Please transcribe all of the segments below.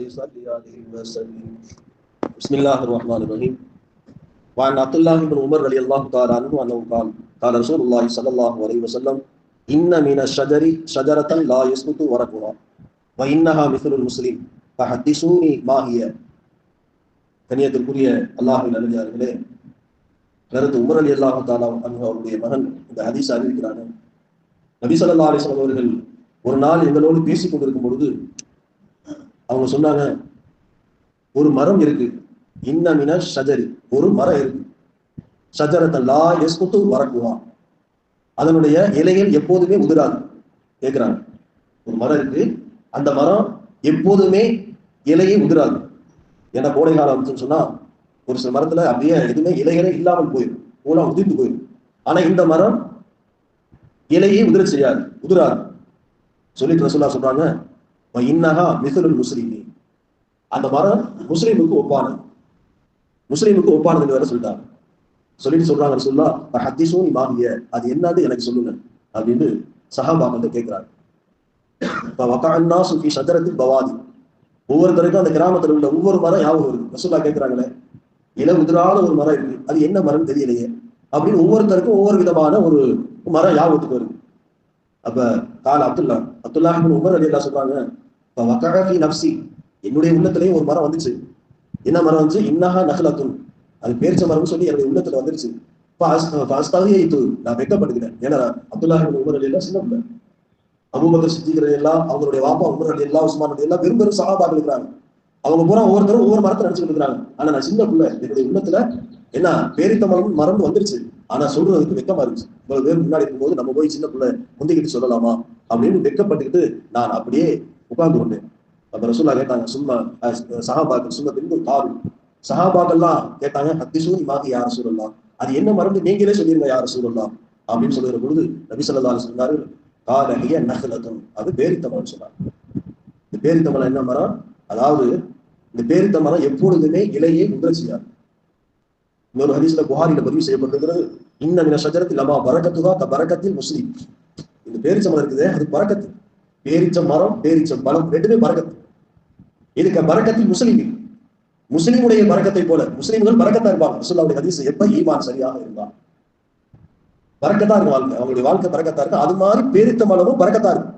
صلي عليه وسلم. بسم الله الرحمن الرحيم. وعن عبد الله بن عمر رضي الله تعالى عنه انه قال قال رسول الله صلى الله عليه وسلم ان من الشجر شجرة لا يسقط ورقها وانها مثل المسلم فحدثوني ما هي. கண்ணியத்திற்குரிய அல்லாஹ்வின் நல்லடியார்களே, ஹஜ்ரத் உமர் ரலியல்லாஹு தஆலா அன்ஹு அவருடைய மகன் இந்த ஹதீஸ் அறிவிக்கிறாங்க. நபி ஸல்லல்லாஹு அலைஹி வஸல்லம் அவர்கள் ஒரு நாள் எங்களோடு பேசிக் கொண்டிருக்கும் பொழுது அவங்க சொன்னாங்க, ஒரு மரம் இருக்கு, இன்னமின ஷஜரி, ஒரு மரம் இருக்கு, ஷஜரத்தன் லா யஸ்குத்து வரக்குவா, அதனுடைய இலைகள் எப்போதுமே உதிராது. கேட்கிறாங்க, ஒரு மரம் இருக்கு, அந்த மரம் எப்போதுமே இலையே உதிராது. ஏன்னா கோடை காலம் வந்துச்சுன்னு சொன்னா ஒரு சில மரத்துல அப்படியே எதுவுமே இலைகளே இல்லாமல் போயிடும், பூரா உதிர்ந்து போயிடும். ஆனா இந்த மரம் இலையே உதிர செய்யாது, உதிராது. சொல்லிட்டு ரசூலுல்லாஹ் சொல்றாங்க, இன்னஹா மிஸ்லுல் முஸ்லிமீன், அந்த மரம் முஸ்லீமுக்கு ஒப்பானது, முஸ்லீமுக்கு ஒப்பானது வேற சொல்லிட்டாங்க. சொல்லிட்டு சொல்றாங்க ரசூலுல்லாஹ், ஹதீஸூனி மா ஹிய, அது என்னது எனக்கு சொல்லுங்க அப்படின்னு சஹாபாக்கள் கேட்கிறாங்க. வகஅன்னாசு ஃபீ ஷஜரத்தில் பவாதி, ஒவ்வொருத்தருக்கும் அந்த கிராமத்தில் உள்ள ஒவ்வொரு மரம் ஞாபகம் இருக்கு. ரசூலுல்லாஹ் கேட்கிறாங்களே, இலை உதிரான ஒரு மரம் இருக்கு, அது என்ன மரம் தெரியலையே அப்படின்னு ஒவ்வொருத்தருக்கும் ஒவ்வொரு விதமான ஒரு மரம் ஞாபகத்துக்கு வருது. அப்ப கால அப்துல்லா இப்னு உமர் ரலியல்லாஹு சொல்றாங்க, வகஅ ஃபீ நஃப்ஸி, என்னுடைய உள்ளத்திலேயே ஒரு மரம் வந்துச்சு. என்ன மரம் வந்துச்சு? இன்னஹா நஹ்லத்துன், அது பேரிச்ச மரம்னு சொல்லி என்னுடைய உள்ளத்துல வந்துருச்சு. நான் வெட்கப்பட்டுக்கிறேன். ஏன்னா அப்துல்லா இப்னு உமர் ரலியல்லாஹு சின்ன பிள்ளை, அபூபக்கர் சித்திக் ரலியல்லாஹு, அவங்களுடைய வாப்பா உமர் ரலியல்லாஹு, உஸ்மான் ரலியல்லாஹு பெரும் பெரும் சஹாபாக்கள் இருக்கிறாங்க. அவங்க பூரா ஒவ்வொருத்தரும் ஒவ்வொரு மரத்தை நினைச்சுட்டு இருக்கிறாங்க. ஆனா நான் சின்ன பிள்ளை, என்னுடைய உள்ளத்துல என்ன பேரித்த மரம் வந்துருச்சு, ஆனா சொல்றதுக்கு வெக்கமா இருந்துச்சு. இவ்வளவு பேர் முன்னாடி இருக்கும்போது நம்ம போய் சின்ன பிள்ளை முந்திக்கிட்டு சொல்லலாமா அப்படின்னு வெட்கப்பட்டுக்கிட்டு நான் அப்படியே உட்கார்ந்து கொண்டேன். அப்ப ரசூலுல்லாஹ் கேட்டாங்க, சும்மா சஹாபாக்கள் சும்மா பின்பு தாரு, சஹாபாக்கள்லாம் கேட்டாங்க, ஹதீஸூனி மா ஹிய யா ரசூலல்லாஹ், அது என்ன மருந்து நீங்களே சொல்லிருங்க யா ரசூலல்லாஹ் அப்படின்னு சொல்லுகிற பொழுது நபி ஸல்லல்லாஹு அலைஹி வஸல்லம் சொன்னாரு, கால ஹிய நஹ்லத்துன், அது பேரித்த மரம் சொன்னாங்க. இந்த பேரித்த மரம் என்ன மரம்? அதாவது இந்த பேரித்த மரம் எப்பொழுதுமே இலையை உதிர செய்யாது. இன்னொரு ஹதீஸ்ல புகாரில பதிவு செய்யப்பட்டிருக்கிறது, இன்ன மின ஷஜரத்தில் லமா பரக்கத்துஹா க பரக்கத்தில் முஸ்லிம், இந்த பேரிச்ச மரம் இருக்குது, அது பரக்கத்து. பேரிச்ச மரம், பேரிச்ச பழம் ரெண்டுமே பரக்கத்து. இதுக்கு பரக்கத்தில் முஸ்லிம், முஸ்லிமுடைய பரக்கத்தை போல முஸ்லிம்கள் பரக்கத்தா இருப்பாங்க. ரசூலுல்லாஹ்வுடைய ஹதீஸ், எப்ப ஈமான் சரியாக இருந்தா பரக்கத்தா இருக்கும் வாழ்க்கை, அவங்களுடைய வாழ்க்கை பரக்கத்தா இருக்கு. அது மாதிரி பேரித்த மரமும் பரக்கத்தா இருக்கும்.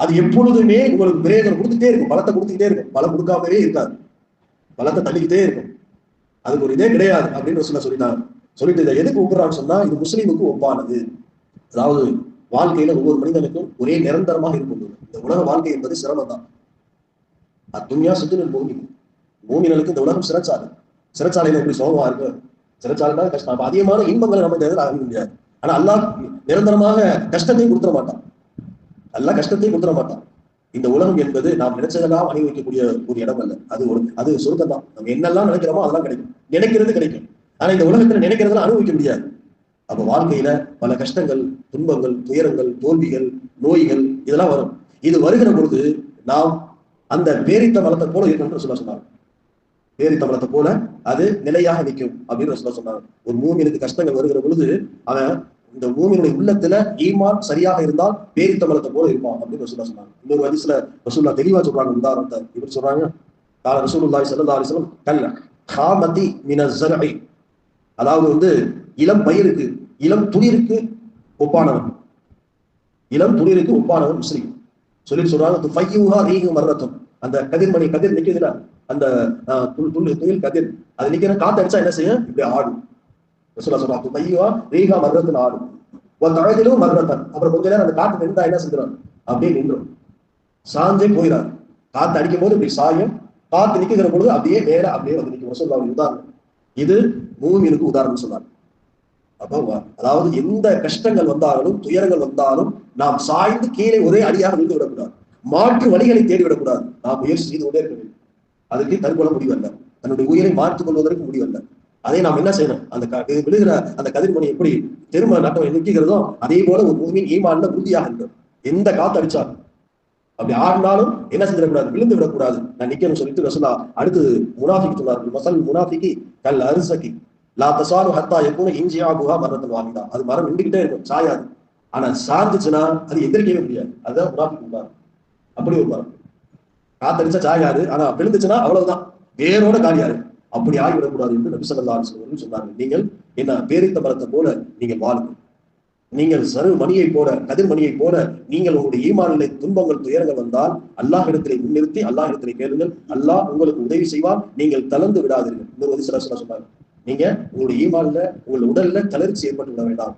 அது எப்பொழுதுமே உங்களுக்கு பிரயோஜனம் கொடுத்துட்டே இருக்கும், பலத்தை கொடுத்துக்கிட்டே இருக்கும், பலம் கொடுக்காமவே இருக்காது, பலத்தை தள்ளிக்கிட்டே இருக்கும். அதுக்கு ஒரு இதே கிடையாது அப்படின்னு சொல்லிட்டாங்க. சொல்லிட்டு இதை எதுக்கு ஒப்புறான்னு சொன்னா, இது முஸ்லீமுக்கு ஒப்பானது. அதாவது வாழ்க்கையில ஒவ்வொரு மனிதனுக்கும் ஒரே நிரந்தரமாக இருக்கும். இந்த உலக வாழ்க்கை என்பது சிரமம் தான். அத்துன்யா சுத்துனல் மூமின், மூமின்களுக்கு இந்த உலகம் சிறைச்சாலை. சிறைச்சாலையில எப்படி சோகமா இருக்கு, சிறைச்சாலை தான் கஷ்டம். அதிகமான இன்பங்களை நம்ம இந்த இதில் அடைய முடியாது. ஆனா அல்லாஹ் நிரந்தரமாக கஷ்டத்தையும் கொடுத்துட மாட்டான், அல்லாஹ் கஷ்டத்தையும் கொடுத்துட மாட்டான். இந்த உலகம் என்பது நாம் நினைச்சதெல்லாம் அனுபவிக்கக்கூடிய ஒரு இடம் அல்ல, அது சொர்க்கம் தான். நம்ம என்னெல்லாம் நினைக்கிறோமோ அதெல்லாம் கிடைக்கும், நினைக்கிறது கிடைக்கும். ஆனா இந்த உலகத்துல நினைக்கிறதெல்லாம் அனுபவிக்க முடியாது. அப்ப வாழ்க்கையில பல கஷ்டங்கள், துன்பங்கள், துயரங்கள், தோல்விகள், நோய்கள் இதெல்லாம் வரும். இது வருகிற பொழுது நாம் அந்த பேரித்த மரத்தை போல இருக்கணும்னு சொன்னாங்க. பேரித்த மரத்தை போல அது நிலையாக நிற்கும் அப்படின்னு சொன்னாங்க. ஒரு மூமினுக்கு கஷ்டங்கள் வருகிற பொழுது அவன் இந்த பூமியினுடைய உள்ளத்துல ஈமான் சரியாக இருந்தால் பேரித்த மரத்தை போல இருப்பான் அப்படின்னு ரசூலுல்லாஹ் சொன்னாங்க. இன்னொரு ஹதீஸ்ல ரசூலுல்லாஹ் தெளிவா சொல்றாங்க, உதாரணத்தை இப்படி சொல்றாங்க, கால ரசூலுல்லாஹி ஸல்லல்லாஹு அலைஹி வஸல்லம் கல்ல ஹாமதி மினஸ் ஸர்இ, அதாவது இளம் பயிருக்கு, இளம் துளிருக்கு ஒப்பானவன், இளம் துளிருக்கு ஒப்பானவன் முஸ்லிம். சொல்லிட்டு சொல்றாங்க, துஃபையுஹா ரீஹு மர்ரத்துன், அந்த கதிர்மணி, கதிர் நிக்குதுல, அந்த துளிர் கதிர், அது நிக்கிற காத்து அடிச்சா என்ன செய்யும், இப்படி ஆடும். ரசூலுல்லாஹ் சொல்றாங்க, துஃபையுஹா ரீஹா மர்ரத்துன் ஆடும், வதஅதிலு மர்ரத்தன், அப்புறம் கொஞ்ச நேரம் அந்த காத்து நின்றா என்ன செஞ்சிடும், அப்படியே நின்றும், சாஞ்சே போயிடாது. காத்து அடிக்கும் போது இப்படி சாயும், காத்து நிக்கிற பொழுது அப்படியே நேர அப்படியே வந்து நிற்கும். ரசூலுல்லாஹ் உதாரணம் இது மூமினுக்கு உதாரணம் சொன்னார். அப்போ அதாவது எந்த கஷ்டங்கள் வந்தாலும், துயரங்கள் வந்தாலும் நாம் சாய்ந்து கீழே ஒரே அடியாக விழுந்து விடக்கூடாது, மாற்று வழிகளை தேடிவிடக்கூடாது. நாம் முயற்சி செய்து கொண்டே இருக்க வேண்டும். அதுக்கு தற்கொலை முடிவல்ல, தன்னுடைய உயிரை மாற்றிக் கொள்வதற்கு முடிவல்ல. அதை நாம் என்ன செய்யணும், அந்த விழுகிற அந்த கதிர்மணி எப்படி திரும்ப நட்டம் நிற்கிறதோ அதே போல ஒரு மூமின் ஈமான்ல உறுதியாக இருக்கும். எந்த காத்து அடிச்சாலும் அப்படி ஆடினாலும் என்ன செஞ்சிடக்கூடாது, விழுந்து விடக்கூடாது, நான் நிக்கணும்னு சொல்லிட்டு ரசூலுல்லாஹ் அடுத்து முனாஃபிக் சொன்னார்கள், மஸல் முனாஃபிகி கல் அர்ஸகி லா தஸாலு ஹத்தா யகுன இன்ஜிஆபுஹா மர்ரத்தன் வாஹிதா, அது மரம் நின்றுகிட்டே இருக்கும், சாயாது. ஆனா சார்ந்துச்சுன்னா அது எந்திரிக்கவே முடியாது. அதுதான் முனாஃபிக் உண்டாகும். அப்படி ஒரு மரம். காத்தடிச்சா சாயாது, ஆனா விழுந்துச்சுன்னா அவ்வளவுதான், வேரோட காலியாரு. அப்படி ஆகிவிடக்கூடாது என்று நபி ஸல்லல்லாஹு அலைஹி வஸல்லம் சொன்னார்கள். நீங்கள் என்ன பேரித்த மரத்தை போல நீங்கள் வாழுங்கள். நீங்கள் சரு மணியை போல, கதிர் மணியை போல நீங்கள் உங்களுடைய ஈமானிலே துன்பங்கள் துயரங்கள் வந்தால் அல்லாஹ்விடத்திலே முன்னிறுத்தி அல்லாஹ்விடத்திலே கேளுங்கள். அல்லாஹ் உங்களுக்கு உதவி செய்வார். நீங்கள் தளர்ந்து விடாதீர்கள். இன்னொரு ஹதீஸ்ல சொன்னாங்க, நீங்க உங்களுடைய ஈமான்ல உங்கள் உடல்ல தளர்ச்சி ஏற்பட்டு விட வேண்டாம்.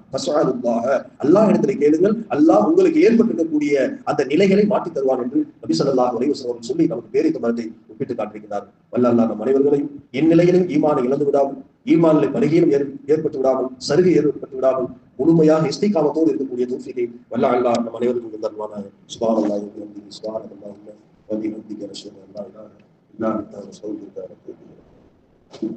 அல்லாஹ் இடத்திலே கேளுங்கள், அல்லாஹ் உங்களுக்கு ஏற்பட்டிருக்கக்கூடிய அந்த நிலைகளை மாற்றி தருவான் என்று நபி ஸல்லல்லாஹு அலைஹி வஸல்லம் சொல்லி நமக்கு பேரித்த மரத்தை ஒப்பிட்டு காட்டியிருக்கிறார். வல்ல அல்லாஹ் நம் அனைவர்களையும் என் நிலையிலும் ஈமானை இழந்து விடாமல், ஈமானிலே பரிகீலம் ஏற்பட்டு விடாமல், சருகை ஏற்பட்டு விடாமல் முழுமையாக இஸ்திகாமத்தோடு இருக்கக்கூடிய தௌஃபீகை வல்ல அல்லாஹ் நம் அனைவருக்கும் தருவானாக. சுப்ஹானல்லாஹி வ பிஹம்திஹி, சுப்ஹானல்லாஹி வ பிஹம்திஹி, அஷ்ஹது அன் லா இலாஹா இல்லா அன்த அஸ்தக்ஃபிருக வ அத்தூபு இலைக்.